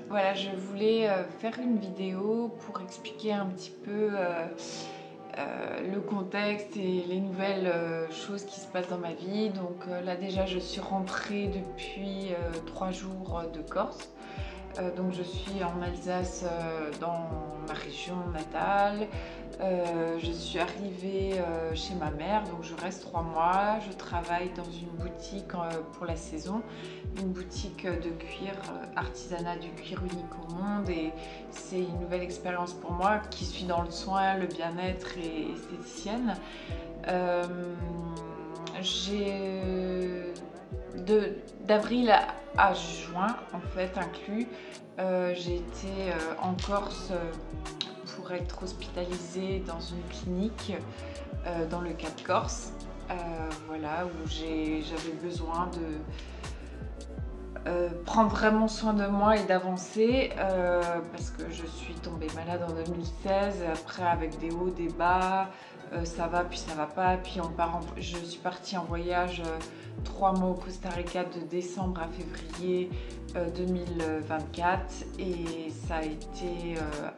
Voilà, je voulais faire une vidéo pour expliquer un petit peu le contexte et les nouvelles choses qui se passent dans ma vie. Donc là déjà, je suis rentrée depuis 3 jours de Corse. Donc je suis en Alsace, dans ma région natale. Je suis arrivée chez ma mère, donc je reste 3 mois. Je travaille dans une boutique pour la saison, une boutique de cuir, artisanat du cuir unique au monde, et c'est une nouvelle expérience pour moi qui suis dans le soin, le bien-être et esthéticienne. J'ai d'avril à juin en fait inclus, j'ai été en Corse pour être hospitalisée dans une clinique dans le Cap Corse, voilà, où j'avais besoin de prendre vraiment soin de moi et d'avancer, parce que je suis tombée malade en 2016, après avec des hauts, des bas, ça va puis ça va pas, puis je suis partie en voyage 3 mois au Costa Rica de décembre à février 2024, et ça a été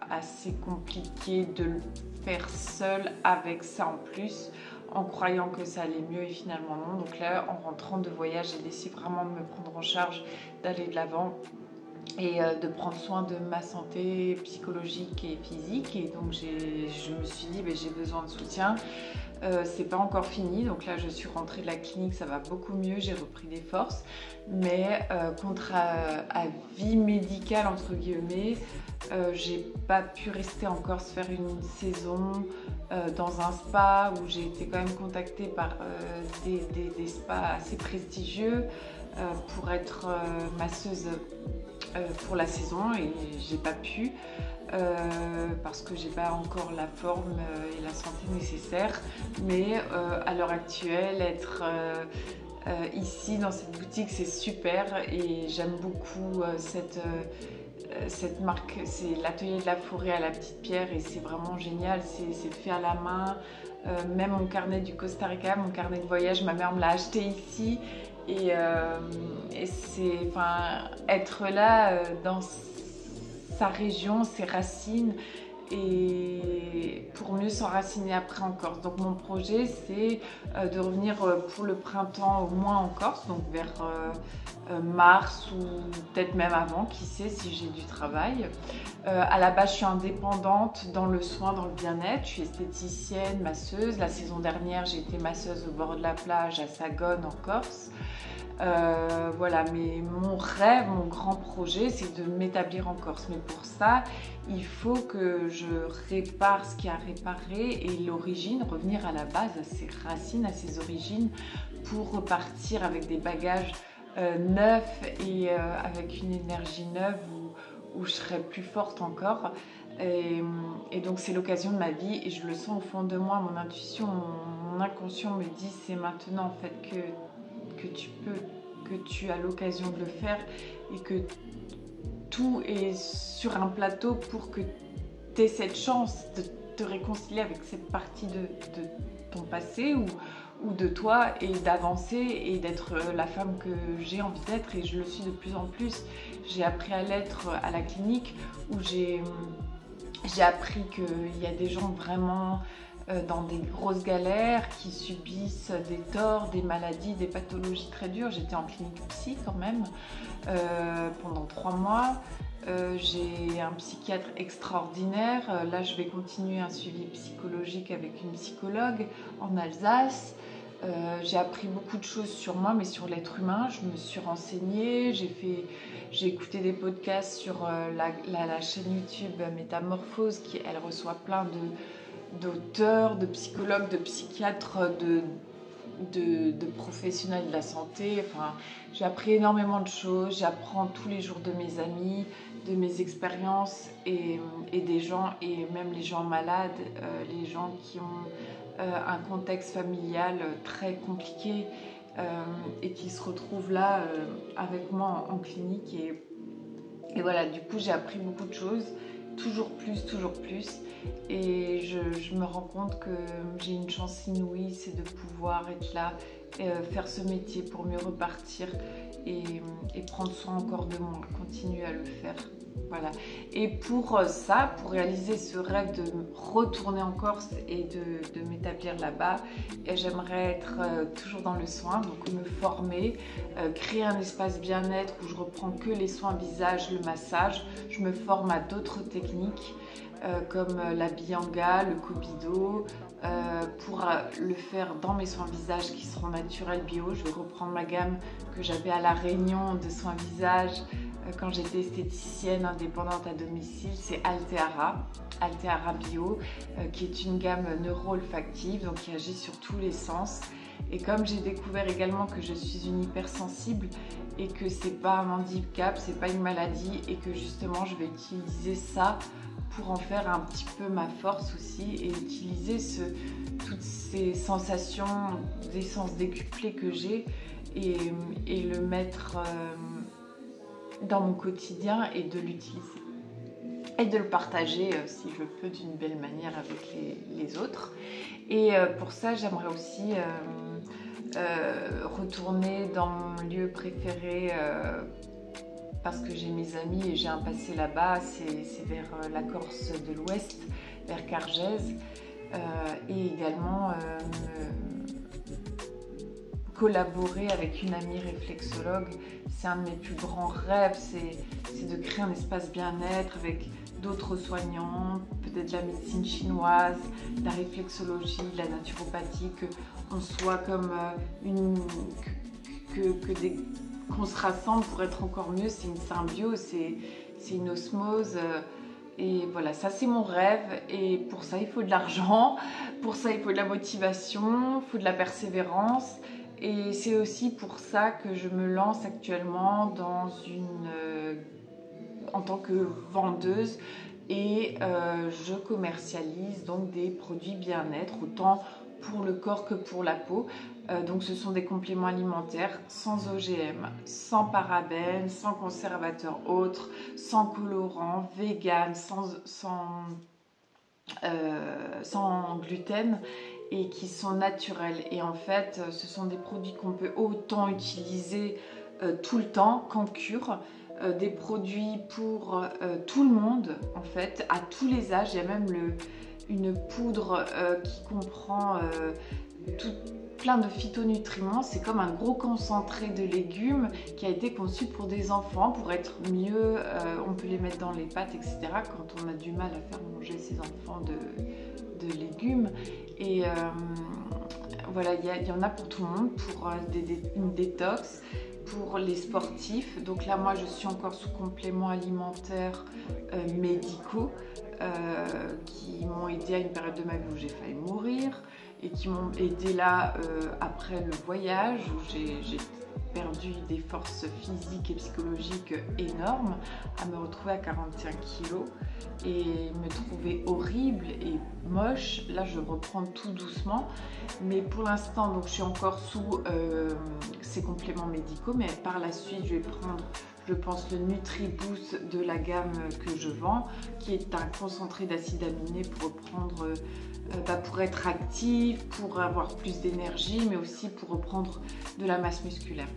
assez compliqué de le faire seule avec ça en plus, en croyant que ça allait mieux, et finalement non. Donc là, en rentrant de voyage, j'ai décidé vraiment de me prendre en charge, d'aller de l'avant et de prendre soin de ma santé psychologique et physique. Et donc je me suis dit, j'ai besoin de soutien. C'est pas encore fini, donc là je suis rentrée de la clinique, ça va beaucoup mieux, j'ai repris des forces, mais contre avis médical entre guillemets, j'ai pas pu rester en Corse faire une saison dans un spa où j'ai été quand même contactée par des spas assez prestigieux pour être masseuse pour la saison, et j'ai pas pu parce que j'ai pas encore la forme et la santé nécessaires. Mais à l'heure actuelle, être ici dans cette boutique, c'est super, et j'aime beaucoup cette marque. C'est l'atelier de la forêt à la Petite Pierre, et c'est vraiment génial, c'est fait à la main. Même mon carnet du Costa Rica, mon carnet de voyage, ma mère me l'a acheté ici. Et c'est, enfin, être là dans sa région, ses racines, et pour mieux s'enraciner après en Corse. Donc mon projet, c'est de revenir pour le printemps au moins en Corse, donc vers mars ou peut-être même avant, qui sait, si j'ai du travail. À la base, je suis indépendante dans le soin, dans le bien-être. Je suis esthéticienne, masseuse. La saison dernière, j'ai été masseuse au bord de la plage à Sagone en Corse. Voilà, mais mon rêve, mon grand projet, c'est de m'établir en Corse. Mais pour ça, il faut que je répare ce qui a réparé, et l'origine, revenir à la base, à ses racines, à ses origines, pour repartir avec des bagages neufs et avec une énergie neuve où je serai plus forte encore. Et donc c'est l'occasion de ma vie, et je le sens au fond de moi, mon intuition, mon inconscient me dit c'est maintenant en fait que tu as l'occasion de le faire, et que tout est sur un plateau pour que tu aies cette chance de te réconcilier avec cette partie de ton passé ou de toi, et d'avancer et d'être la femme que j'ai envie d'être, et je le suis de plus en plus. J'ai appris à l'être à la clinique, où j'ai appris qu'il y a des gens vraiment dans des grosses galères, qui subissent des torts, des maladies, des pathologies très dures. J'étais en clinique psy quand même pendant 3 mois. J'ai un psychiatre extraordinaire. Là, je vais continuer un suivi psychologique avec une psychologue en Alsace. J'ai appris beaucoup de choses sur moi, mais sur l'être humain. Je me suis renseignée, j'ai écouté des podcasts sur la chaîne YouTube Métamorphose, elle reçoit plein d'auteurs, de psychologues, de psychiatres, de professionnels de la santé. Enfin, j'ai appris énormément de choses. J'apprends tous les jours de mes amis, de mes expériences, et des gens, et même les gens malades, les gens qui ont un contexte familial très compliqué, et qui se retrouvent là avec moi en clinique. Et voilà, du coup j'ai appris beaucoup de choses, toujours plus, et je me rends compte que j'ai une chance inouïe, c'est de pouvoir être là faire ce métier pour mieux repartir et prendre soin encore de moi, continuer à le faire. Voilà. Et pour ça, pour réaliser ce rêve de retourner en Corse et de m'établir là-bas, j'aimerais être toujours dans le soin, donc me former, créer un espace bien-être où je reprends que les soins visage, le massage. Je me forme à d'autres techniques comme la Bianga, le Kobido, pour le faire dans mes soins visage qui seront naturels bio. Je vais reprendre ma gamme que j'avais à La Réunion de soins visage quand j'étais esthéticienne indépendante à domicile. C'est Alteara Bio, qui est une gamme neuro-olfactive, donc qui agit sur tous les sens. Et comme j'ai découvert également que je suis une hypersensible et que c'est pas un handicap, c'est pas une maladie, et que justement je vais utiliser ça pour en faire un petit peu ma force aussi, et utiliser toutes ces sensations d'essence décuplée que j'ai et le mettre dans mon quotidien et de l'utiliser et de le partager si je peux d'une belle manière avec les autres. Et pour ça j'aimerais aussi retourner dans mon lieu préféré parce que j'ai mes amis et j'ai un passé là-bas, c'est vers la Corse de l'Ouest, vers Cargèse, et également collaborer avec une amie réflexologue. C'est un de mes plus grands rêves, c'est de créer un espace bien-être avec d'autres soignants, peut-être de la médecine chinoise, de la réflexologie, de la naturopathie, qu'on soit comme qu'on se rassemble pour être encore mieux. C'est une symbiose, c'est une osmose. Et voilà, ça c'est mon rêve, et pour ça il faut de l'argent, pour ça il faut de la motivation, il faut de la persévérance. Et c'est aussi pour ça que je me lance actuellement en tant que vendeuse, et je commercialise donc des produits bien-être, autant pour le corps que pour la peau. Donc ce sont des compléments alimentaires sans OGM, sans parabènes, sans conservateurs autres, sans colorants, vegan, sans gluten, et qui sont naturels. Et en fait, ce sont des produits qu'on peut autant utiliser tout le temps qu'en cure. Des produits pour tout le monde, en fait, à tous les âges. Il y a même une poudre qui comprend plein de phytonutriments. C'est comme un gros concentré de légumes qui a été conçu pour des enfants, pour être mieux. On peut les mettre dans les pâtes, etc. quand on a du mal à faire manger ses enfants de légumes. Et voilà, il y en a pour tout le monde, pour une détox, pour les sportifs. Donc là, moi, je suis encore sous compléments alimentaires médicaux qui m'ont aidé à une période de ma vie où j'ai failli mourir, et qui m'ont aidé là après le voyage où j'ai perdu des forces physiques et psychologiques énormes, à me retrouver à 41 kilos et me trouver horrible et moche. Là, je reprends tout doucement, mais pour l'instant, donc je suis encore sous ces compléments médicaux, mais par la suite, je vais prendre, je pense, le NutriBoost de la gamme que je vends, qui est un concentré d'acides aminés pour reprendre, pour être active, pour avoir plus d'énergie, mais aussi pour reprendre de la masse musculaire.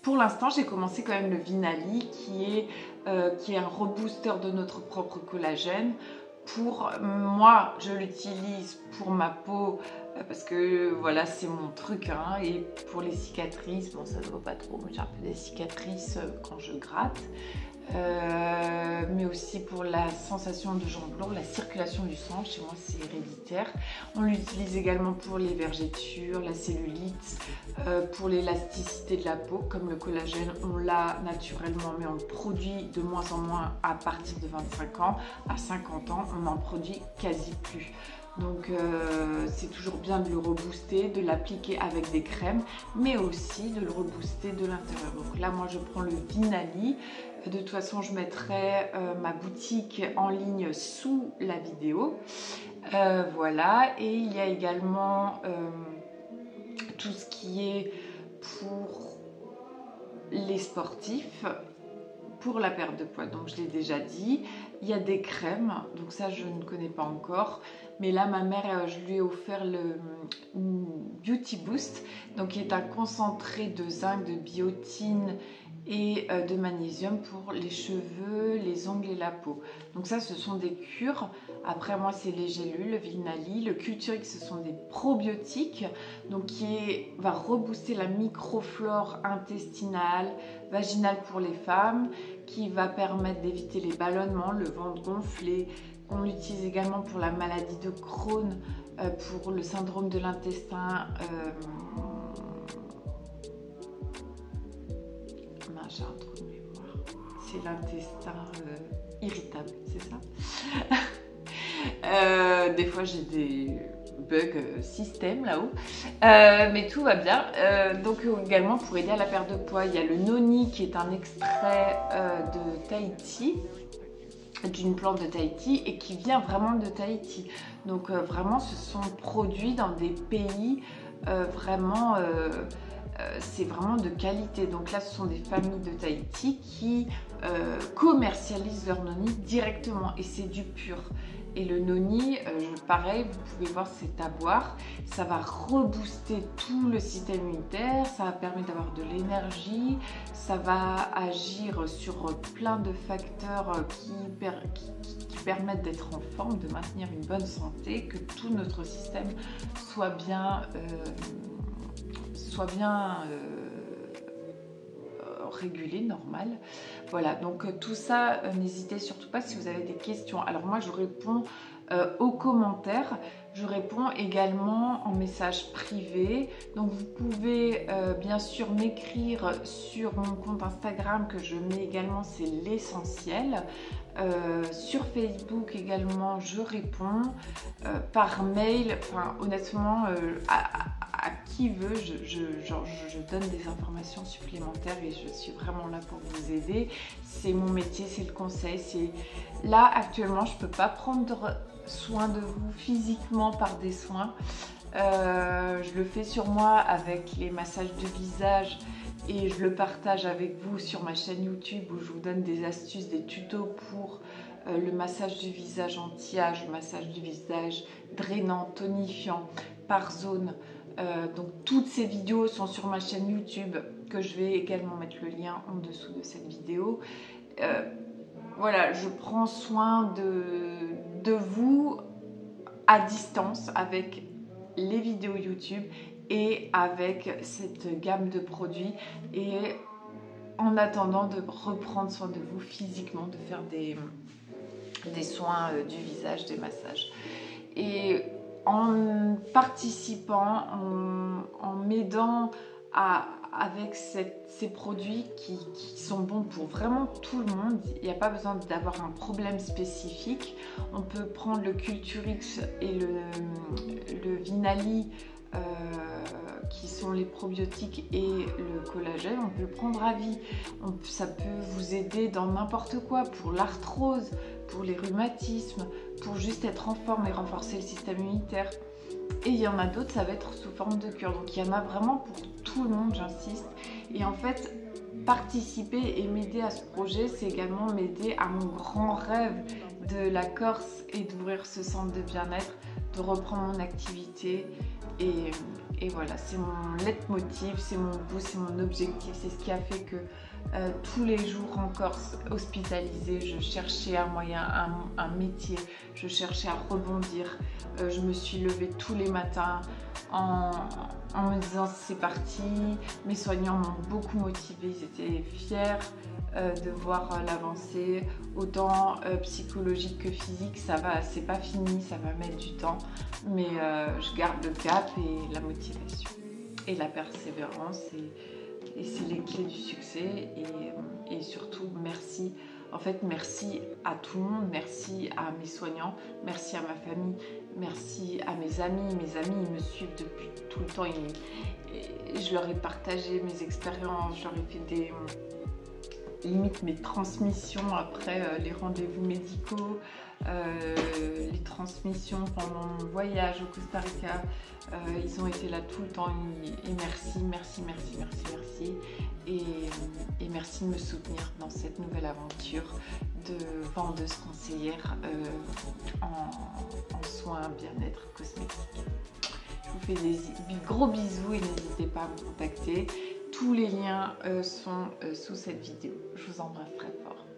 Pour l'instant, j'ai commencé quand même le Vinali, qui est un rebooster de notre propre collagène. Pour moi, je l'utilise pour ma peau parce que voilà, c'est mon truc, hein, et pour les cicatrices, bon, ça ne voit pas trop, j'ai un peu des cicatrices quand je gratte. Mais aussi pour la sensation de jambes lourdes, la circulation du sang. Chez moi, c'est héréditaire. On l'utilise également pour les vergetures, la cellulite, pour l'élasticité de la peau. Comme le collagène, on l'a naturellement, mais on le produit de moins en moins à partir de 25 ans. À 50 ans, on n'en produit quasi plus. Donc c'est toujours bien de le rebooster, de l'appliquer avec des crèmes, mais aussi de le rebooster de l'intérieur. Donc là, moi, je prends le Vinali. De toute façon, je mettrai ma boutique en ligne sous la vidéo. Voilà. Et il y a également tout ce qui est pour les sportifs, pour la perte de poids, donc je l'ai déjà dit. Il y a des crèmes, donc ça je ne connais pas encore. Mais là, ma mère, je lui ai offert le Beauty Boost, donc qui est un concentré de zinc, de biotine et de magnésium pour les cheveux, les ongles et la peau. Donc ça, ce sont des cures. Après, moi, c'est les gélules, le Vinali. Le Culturix, ce sont des probiotiques, donc va rebooster la microflore intestinale, vaginale pour les femmes, qui va permettre d'éviter les ballonnements, le ventre gonflé. On l'utilise également pour la maladie de Crohn, pour le syndrome de l'intestin. J'ai un trou de mémoire. C'est l'intestin irritable, c'est ça. Des fois j'ai des bugs système là-haut, mais tout va bien. Donc également pour aider à la perte de poids, il y a le noni qui est un extrait de Tahiti, d'une plante de Tahiti et qui vient vraiment de Tahiti. Donc vraiment ce sont produits dans des pays vraiment... c'est vraiment de qualité. Donc là, ce sont des familles de Tahiti qui commercialisent leur noni directement et c'est du pur. Et le noni, pareil, vous pouvez voir, c'est à boire. Ça va rebooster tout le système immunitaire, ça va permettre d'avoir de l'énergie, ça va agir sur plein de facteurs qui permettent d'être en forme, de maintenir une bonne santé, que tout notre système soit bien régulé, normal. Voilà, donc tout ça, n'hésitez surtout pas si vous avez des questions. Alors moi, je réponds aux commentaires. Je réponds également en message privé. Donc vous pouvez bien sûr m'écrire sur mon compte Instagram que je mets également, c'est l'essentiel. Sur Facebook également, je réponds par mail. Enfin, honnêtement, à qui veut, je donne des informations supplémentaires et je suis vraiment là pour vous aider. C'est mon métier, c'est le conseil. Là, actuellement, je ne peux pas prendre soin de vous physiquement par des soins. Je le fais sur moi avec les massages de visage et je le partage avec vous sur ma chaîne YouTube où je vous donne des astuces, des tutos pour le massage du visage anti-âge, le massage du visage drainant, tonifiant par zone. Donc toutes ces vidéos sont sur ma chaîne YouTube que je vais également mettre le lien en dessous de cette vidéo. Voilà, je prends soin de vous à distance avec les vidéos YouTube et avec cette gamme de produits et en attendant de reprendre soin de vous physiquement, de faire des soins du visage, des massages. Et en participant, en m'aidant avec ces produits qui sont bons pour vraiment tout le monde, il n'y a pas besoin d'avoir un problème spécifique. On peut prendre le Culturix et le Vinali qui sont les probiotiques et le collagène, on peut le prendre à vie. Ça peut vous aider dans n'importe quoi, pour l'arthrose, pour les rhumatismes, pour juste être en forme et renforcer le système immunitaire. Et il y en a d'autres, ça va être sous forme de cure. Donc il y en a vraiment pour tout le monde, j'insiste. Et en fait, participer et m'aider à ce projet, c'est également m'aider à mon grand rêve de la Corse et d'ouvrir ce centre de bien-être, de reprendre mon activité. Et voilà, c'est mon leitmotiv, c'est mon but, c'est mon objectif, c'est ce qui a fait que tous les jours en Corse, hospitalisée, je cherchais un moyen, un métier, je cherchais à rebondir. Je me suis levée tous les matins en me disant c'est parti. Mes soignants m'ont beaucoup motivée, ils étaient fiers de voir l'avancée, autant psychologique que physique. Ça va, c'est pas fini, ça va mettre du temps, mais je garde le cap et la motivation et la persévérance et c'est les clés du succès et surtout merci. En fait, merci à tout le monde, merci à mes soignants, merci à ma famille, merci à mes amis. Mes amis, ils me suivent depuis tout le temps. Je leur ai partagé mes expériences, je leur ai fait limite mes transmissions après les rendez-vous médicaux, les transmissions pendant mon voyage au Costa Rica. Ils ont été là tout le temps et merci, merci, merci, merci, merci. Et merci de me soutenir dans cette nouvelle aventure de vendeuse conseillère en soins bien-être cosmétique. Je vous fais des gros bisous et n'hésitez pas à me contacter. Tous les liens sont sous cette vidéo. Je vous embrasse très fort.